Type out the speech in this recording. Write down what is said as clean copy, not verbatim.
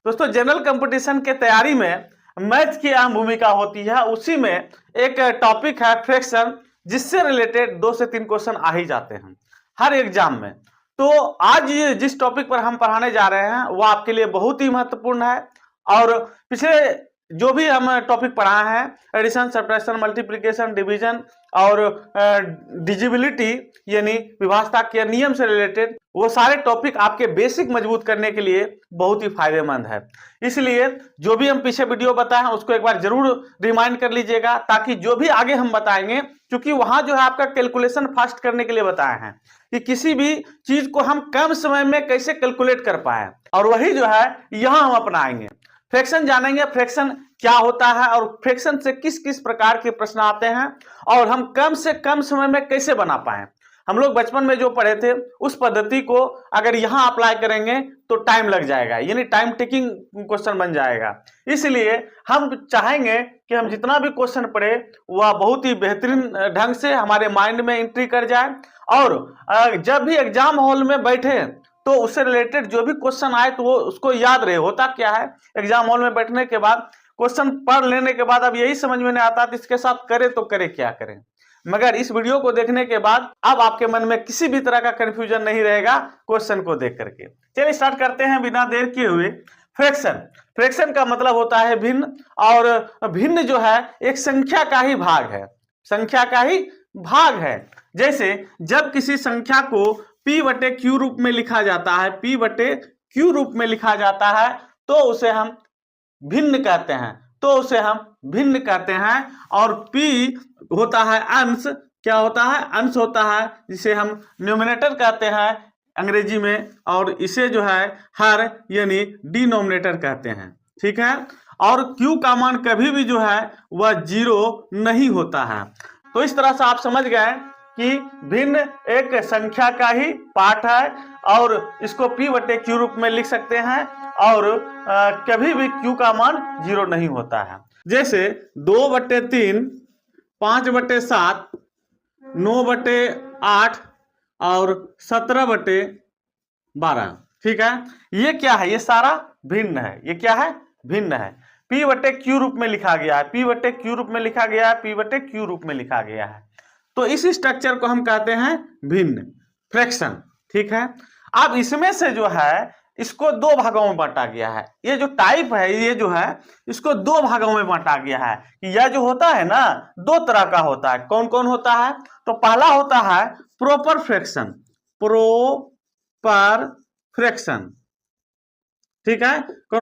दोस्तों general competition के तैयारी में मैथ की अहम भूमिका होती है। उसी में एक टॉपिक है फ्रैक्शन, जिससे रिलेटेड 2 से 3 क्वेश्चन आ ही जाते हैं हर एग्जाम में। तो आज जिस टॉपिक पर हम पढ़ाने जा रहे हैं वो आपके लिए बहुत ही महत्वपूर्ण है। और पिछले जो भी हम टॉपिक पढ़ाए हैं एडिशन, सब्ट्रैक्शन, मल्टीप्लिकेशन, डिवीजन और डिजिबिलिटी यानी विभाजता के नियम से रिलेटेड, वो सारे टॉपिक आपके बेसिक मजबूत करने के लिए बहुत ही फायदेमंद है। इसलिए जो भी हम पीछे वीडियो बताए हैं उसको एक बार जरूर रिमाइंड कर लीजिएगा, ताकि जो भी आगे हम बताएंगे, क्योंकि वहां जो है आपका कैलकुलेशन फास्ट करने के लिए बताए हैं कि किसी भी चीज को हम कम समय में कैसे कैलकुलेट कर पाए, और वही जो है यहां हम अपनाएंगे। फ्रैक्शन जानेंगे, फ्रैक्शन क्या होता है और फ्रैक्शन से किस किस प्रकार के प्रश्न आते हैं और हम कम से कम समय में कैसे बना पाए। हम लोग बचपन में जो पढ़े थे उस पद्धति को अगर यहां अप्लाई करेंगे तो टाइम लग जाएगा, यानी टाइम टेकिंग क्वेश्चन बन जाएगा। इसलिए हम चाहेंगे कि हम जितना भी क्वेश्चन पढ़े वह बहुत ही बेहतरीन ढंग से हमारे माइंड में एंट्री कर जाए, और जब भी एग्जाम हॉल में बैठे तो उससे रिलेटेड जो भी क्वेश्चन आए तो वो उसको याद रहे। होता क्या है, एग्जाम हॉल में बैठने के बाद क्वेश्चन पढ़ लेने के बाद अब यही समझ में नहीं आता तो इसके साथ करे तो करे क्या करें, मगर इस वीडियो को देखने के बाद अब आपके मन में किसी भी तरह का कंफ्यूजन नहीं रहेगा क्वेश्चन को देख करके। चलिए स्टार्ट करते हैं बिना देर किए हुए। फ्रैक्शन, फ्रैक्शन का मतलब होता है भिन्न, और भिन्न जो है एक संख्या का ही भाग है, संख्या का ही भाग है। जैसे जब किसी संख्या को p बटे क्यू रूप में लिखा जाता है, p बटे क्यू रूप में लिखा जाता है तो उसे हम भिन्न कहते हैं, तो उसे हम भिन्न कहते हैं। और p होता है अंश, क्या होता है, अंश होता है, जिसे हम न्यूमरेटर कहते हैं अंग्रेजी में, और इसे जो है हर यानी डिनोमिनेटर कहते हैं। ठीक है, और q का मान कभी भी जो है वह 0 नहीं होता है। तो इस तरह से आप समझ गए कि भिन्न एक संख्या का ही पार्ट है, और इसको p बटे क्यू रूप में लिख सकते हैं, और कभी भी q का मान 0 नहीं होता है। जैसे 2 बटे 3, 5 बटे 7, 9 बटे 8 और 17 बटे 12। ठीक है, ये क्या है, ये सारा भिन्न है। ये क्या है, भिन्न है। p बटे क्यू रूप में लिखा गया है, p बटे क्यू रूप में लिखा गया है, p बटे क्यू रूप में लिखा गया है। तो इस स्ट्रक्चर को हम कहते हैं भिन्न, फ्रैक्शन। ठीक है, अब इसमें से जो है इसको 2 भागों में बांटा गया है। ये जो टाइप है ये जो है इसको 2 भागों में बांटा गया है। यह जो होता है ना 2 तरह का होता है। कौन कौन होता है, तो पहला होता है प्रॉपर फ्रैक्शन, प्रॉपर फ्रैक्शन। ठीक है,